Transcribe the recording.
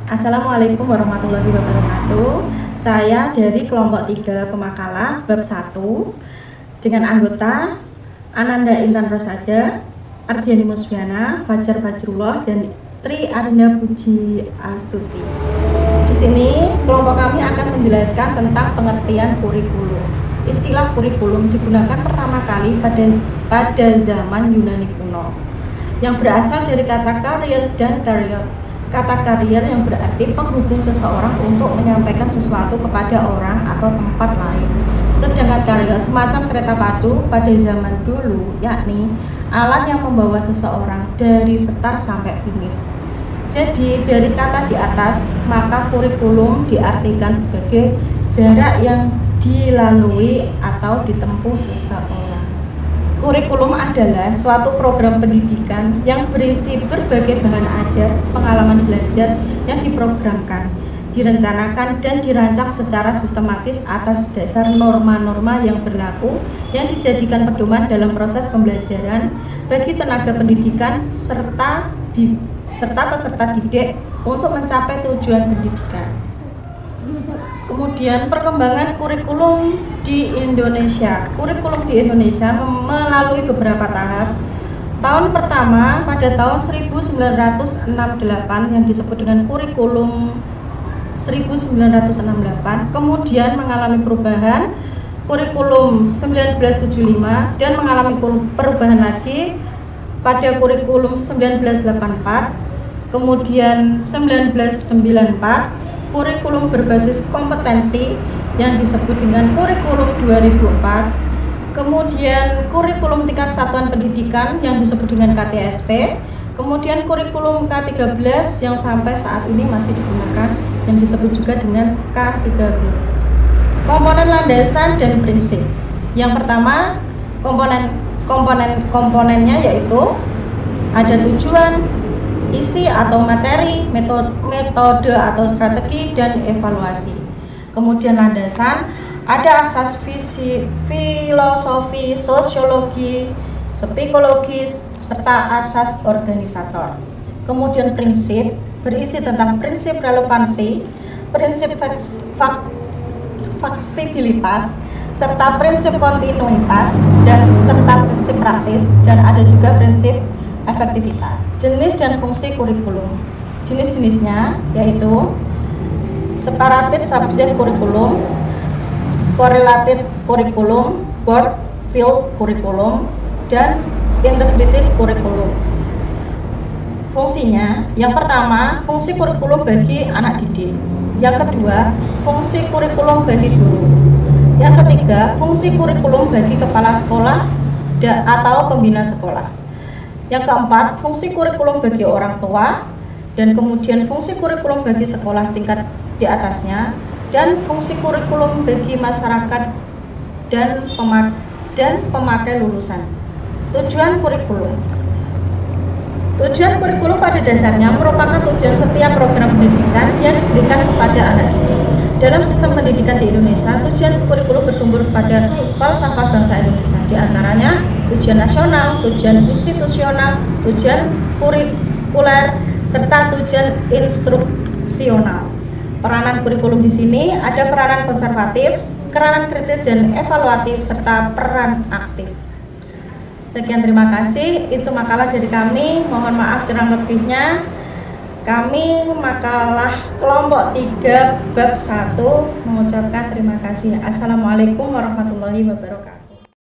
Assalamualaikum warahmatullahi wabarakatuh. Saya dari kelompok 3 Pemakalah bab 1 dengan anggota Ananda Intan Rosada, Ardiani Musfiana, Fajar Fajrullah, dan Tri Arinda Puji Astuti. Di sini kelompok kami akan menjelaskan tentang pengertian kurikulum. Istilah kurikulum digunakan pertama kali pada zaman Yunani kuno, yang berasal dari kata karier dan karier. Kata karier yang berarti penghubung seseorang untuk menyampaikan sesuatu kepada orang atau tempat lain. Sedangkan karier semacam kereta pacu pada zaman dulu, yakni alat yang membawa seseorang dari start sampai finish. Jadi dari kata di atas, maka kurikulum diartikan sebagai jarak yang dilalui atau ditempuh seseorang. Kurikulum adalah suatu program pendidikan yang berisi berbagai bahan ajar, pengalaman belajar yang diprogramkan, direncanakan, dan dirancang secara sistematis atas dasar norma-norma yang berlaku yang dijadikan pedoman dalam proses pembelajaran bagi tenaga pendidikan serta peserta didik untuk mencapai tujuan pendidikan. Kemudian perkembangan kurikulum di Indonesia. Kurikulum di Indonesia melalui beberapa tahap. Tahun pertama pada tahun 1968 yang disebut dengan kurikulum 1968, kemudian mengalami perubahan kurikulum 1975 dan mengalami perubahan lagi pada kurikulum 1984, kemudian 1994 kurikulum berbasis kompetensi yang disebut dengan kurikulum 2004, kemudian kurikulum tingkat satuan pendidikan yang disebut dengan KTSP, kemudian kurikulum K13 yang sampai saat ini masih digunakan yang disebut juga dengan K13. Komponen landasan dan prinsip. Yang pertama, komponennya yaitu ada tujuan, isi atau materi, metode atau strategi, dan evaluasi. Kemudian landasan, ada asas filosofi, sosiologi, psikologis, serta asas organisator. Kemudian prinsip, berisi tentang prinsip relevansi, prinsip fleksibilitas, serta prinsip kontinuitas, dan serta prinsip praktis, dan ada juga prinsip efektivitas. Jenis dan fungsi kurikulum. Jenis-jenisnya yaitu separated subject kurikulum, correlated kurikulum, broad field kurikulum, dan integrated kurikulum. Fungsinya, yang pertama, fungsi kurikulum bagi anak didik. Yang kedua, fungsi kurikulum bagi guru. Yang ketiga, fungsi kurikulum bagi kepala sekolah atau pembina sekolah. Yang keempat, fungsi kurikulum bagi orang tua, dan kemudian fungsi kurikulum bagi sekolah tingkat di atasnya, dan fungsi kurikulum bagi masyarakat dan pemakai lulusan. Tujuan kurikulum. Tujuan kurikulum pada dasarnya merupakan tujuan setiap program pendidikan yang diberikan kepada anak didik. Dalam sistem pendidikan di Indonesia, tujuan kurikulum bersumber pada falsafah bangsa Indonesia, di antaranya tujuan nasional, tujuan institusional, tujuan kurikuler, serta tujuan instruksional. Peranan kurikulum di sini ada peranan konservatif, peranan kritis dan evaluatif, serta peran aktif. Sekian, terima kasih. Itu makalah dari kami. Mohon maaf kurang lebihnya. Kami makalah kelompok 3 bab 1 mengucapkan terima kasih. Assalamualaikum warahmatullahi wabarakatuh.